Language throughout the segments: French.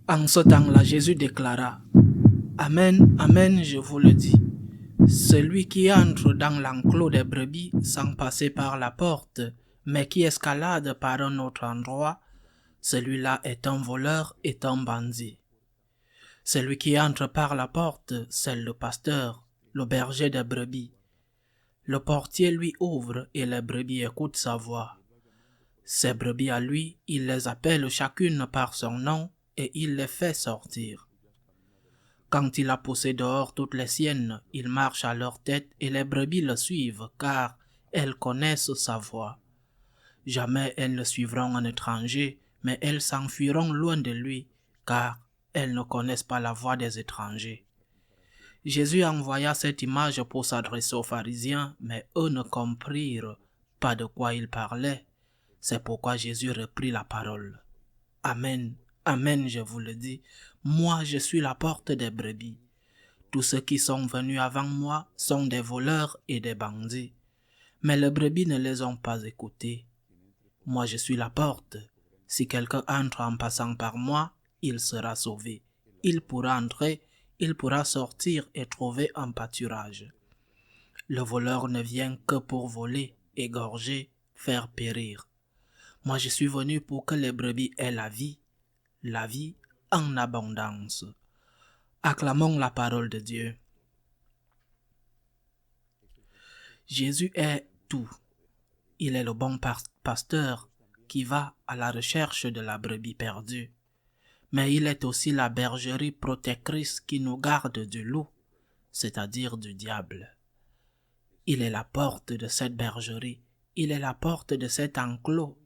En ce temps-là, Jésus déclara: Amen, Amen, je vous le dis. Celui qui entre dans l'enclos des brebis sans passer par la porte, mais qui escalade par un autre endroit, celui-là est un voleur et un bandit. Celui qui entre par la porte, c'est le pasteur, le berger des brebis. Le portier lui ouvre et les brebis écoutent sa voix. Ces brebis à lui, il les appelle chacune par son nom et il les fait sortir. Quand il a poussé dehors toutes les siennes, il marche à leur tête et les brebis le suivent car elles connaissent sa voix. Jamais elles ne suivront un étranger, mais elles s'enfuiront loin de lui car elles ne connaissent pas la voix des étrangers. Jésus envoya cette image pour s'adresser aux pharisiens, mais eux ne comprirent pas de quoi il parlait. C'est pourquoi Jésus reprit la parole. Amen, Amen, je vous le dis, moi je suis la porte des brebis. Tous ceux qui sont venus avant moi sont des voleurs et des bandits, mais les brebis ne les ont pas écoutés. Moi je suis la porte. Si quelqu'un entre en passant par moi, il sera sauvé. Il pourra entrer, il pourra sortir et trouver un pâturage. Le voleur ne vient que pour voler, égorger, faire périr. Moi je suis venu pour que les brebis aient la vie en abondance. Acclamons la parole de Dieu. Jésus est tout. Il est le bon pasteur qui va à la recherche de la brebis perdue. Mais il est aussi la bergerie protectrice qui nous garde du loup, c'est-à-dire du diable. Il est la porte de cette bergerie, il est la porte de cet enclos.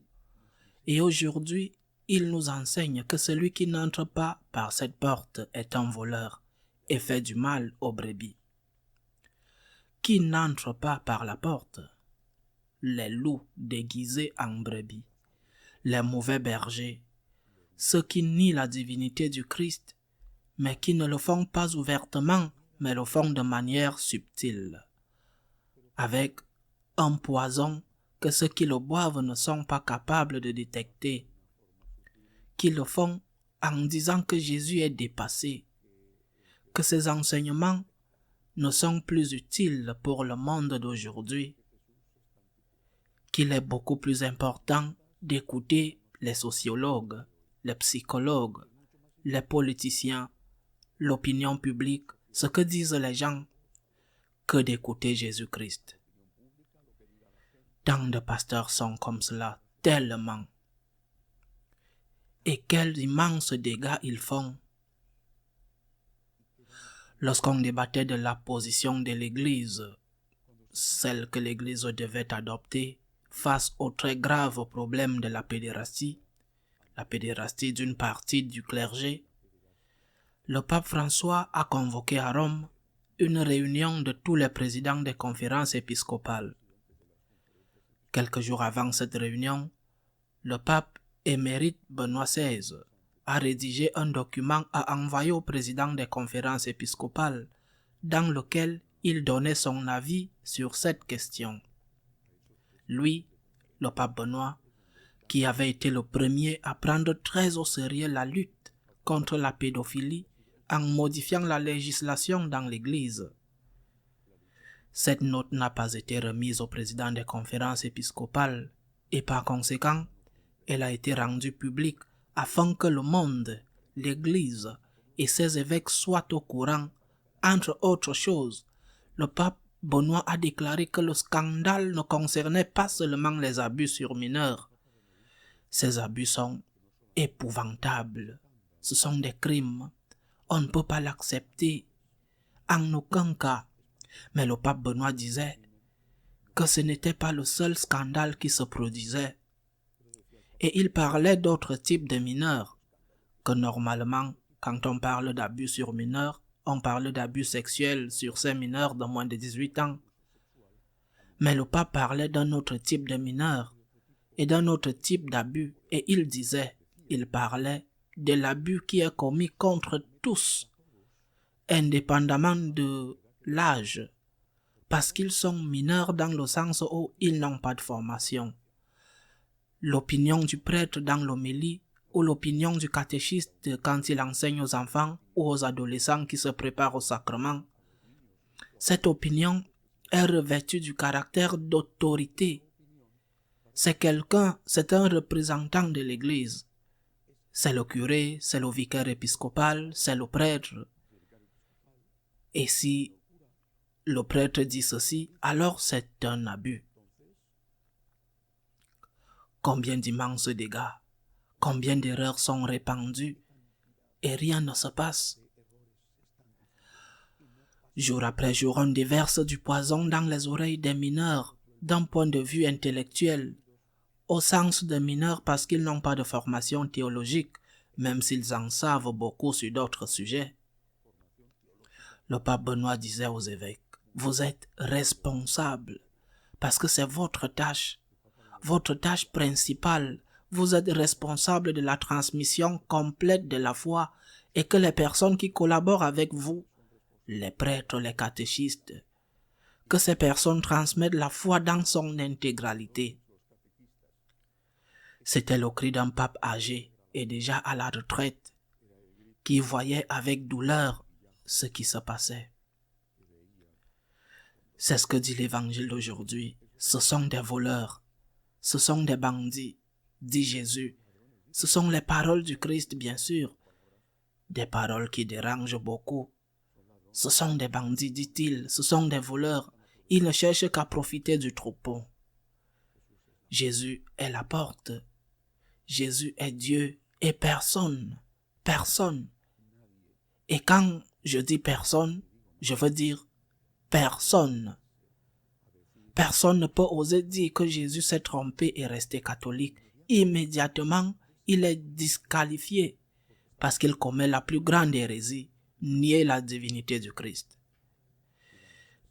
Et aujourd'hui, il nous enseigne que celui qui n'entre pas par cette porte est un voleur et fait du mal aux brebis. Qui n'entre pas par la porte? Les loups déguisés en brebis, les mauvais bergers, ceux qui nient la divinité du Christ, mais qui ne le font pas ouvertement, mais le font de manière subtile, avec un poison que ceux qui le boivent ne sont pas capables de détecter, qui le font en disant que Jésus est dépassé, que ses enseignements ne sont plus utiles pour le monde d'aujourd'hui, qu'il est beaucoup plus important d'écouter les sociologues, les psychologues, les politiciens, l'opinion publique, ce que disent les gens, que d'écouter Jésus-Christ. Tant de pasteurs sont comme cela, tellement. Et quels immenses dégâts ils font. Lorsqu'on débattait de la position de l'Église, celle que l'Église devait adopter face au très grave problème de la pédérastie d'une partie du clergé, le pape François a convoqué à Rome une réunion de tous les présidents des conférences épiscopales. Quelques jours avant cette réunion, le pape émérite Benoît XVI a rédigé un document à envoyer au président des conférences épiscopales dans lequel il donnait son avis sur cette question. Lui, le pape Benoît, qui avait été le premier à prendre très au sérieux la lutte contre la pédophilie en modifiant la législation dans l'Église. Cette note n'a pas été remise au président des conférences épiscopales et par conséquent, elle a été rendue publique afin que le monde, l'Église et ses évêques soient au courant. Entre autres choses, le pape Benoît a déclaré que le scandale ne concernait pas seulement les abus sur mineurs. Ces abus sont épouvantables. Ce sont des crimes. On ne peut pas l'accepter en aucun cas. Mais le pape Benoît disait que ce n'était pas le seul scandale qui se produisait. Et il parlait d'autres types de mineurs, que normalement, quand on parle d'abus sur mineurs, on parle d'abus sexuels sur ces mineurs de moins de 18 ans. Mais le pape parlait d'un autre type de mineurs et d'un autre type d'abus, et il parlait de l'abus qui est commis contre tous, indépendamment de l'âge, parce qu'ils sont mineurs dans le sens où ils n'ont pas de formation. L'opinion du prêtre dans l'homélie ou l'opinion du catéchiste quand il enseigne aux enfants ou aux adolescents qui se préparent au sacrement. Cette opinion est revêtue du caractère d'autorité. C'est un représentant de l'Église. C'est le curé, c'est le vicaire épiscopal, c'est le prêtre. Et si le prêtre dit ceci, alors c'est un abus. Combien d'immenses dégâts, combien d'erreurs sont répandues et rien ne se passe. Jour après jour, on déverse du poison dans les oreilles des mineurs d'un point de vue intellectuel, au sens de mineurs parce qu'ils n'ont pas de formation théologique, même s'ils en savent beaucoup sur d'autres sujets. Le pape Benoît disait aux évêques, « Vous êtes responsables parce que c'est votre tâche principale. Vous êtes responsable de la transmission complète de la foi et que les personnes qui collaborent avec vous, les prêtres, les catéchistes, que ces personnes transmettent la foi dans son intégralité. » C'était le cri d'un pape âgé et déjà à la retraite, qui voyait avec douleur ce qui se passait. C'est ce que dit l'évangile d'aujourd'hui. Ce sont des voleurs, ce sont des bandits, dit Jésus. Ce sont les paroles du Christ, bien sûr, des paroles qui dérangent beaucoup. Ce sont des bandits, dit-il, ce sont des voleurs. Ils ne cherchent qu'à profiter du troupeau. Jésus est la porte. Jésus est Dieu et personne. Et quand je dis personne, je veux dire personne. Personne ne peut oser dire que Jésus s'est trompé et resté catholique. Immédiatement, il est disqualifié parce qu'il commet la plus grande hérésie, nier la divinité du Christ.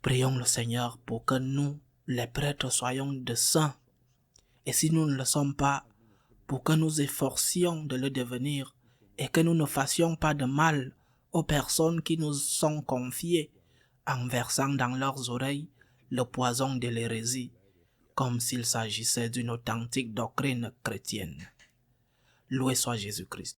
Prions le Seigneur pour que nous, les prêtres, soyons de saints. Et si nous ne le sommes pas, pour que nous efforcions de le devenir et que nous ne fassions pas de mal aux personnes qui nous sont confiées en versant dans leurs oreilles le poison de l'hérésie, comme s'il s'agissait d'une authentique doctrine chrétienne. Loué soit Jésus-Christ.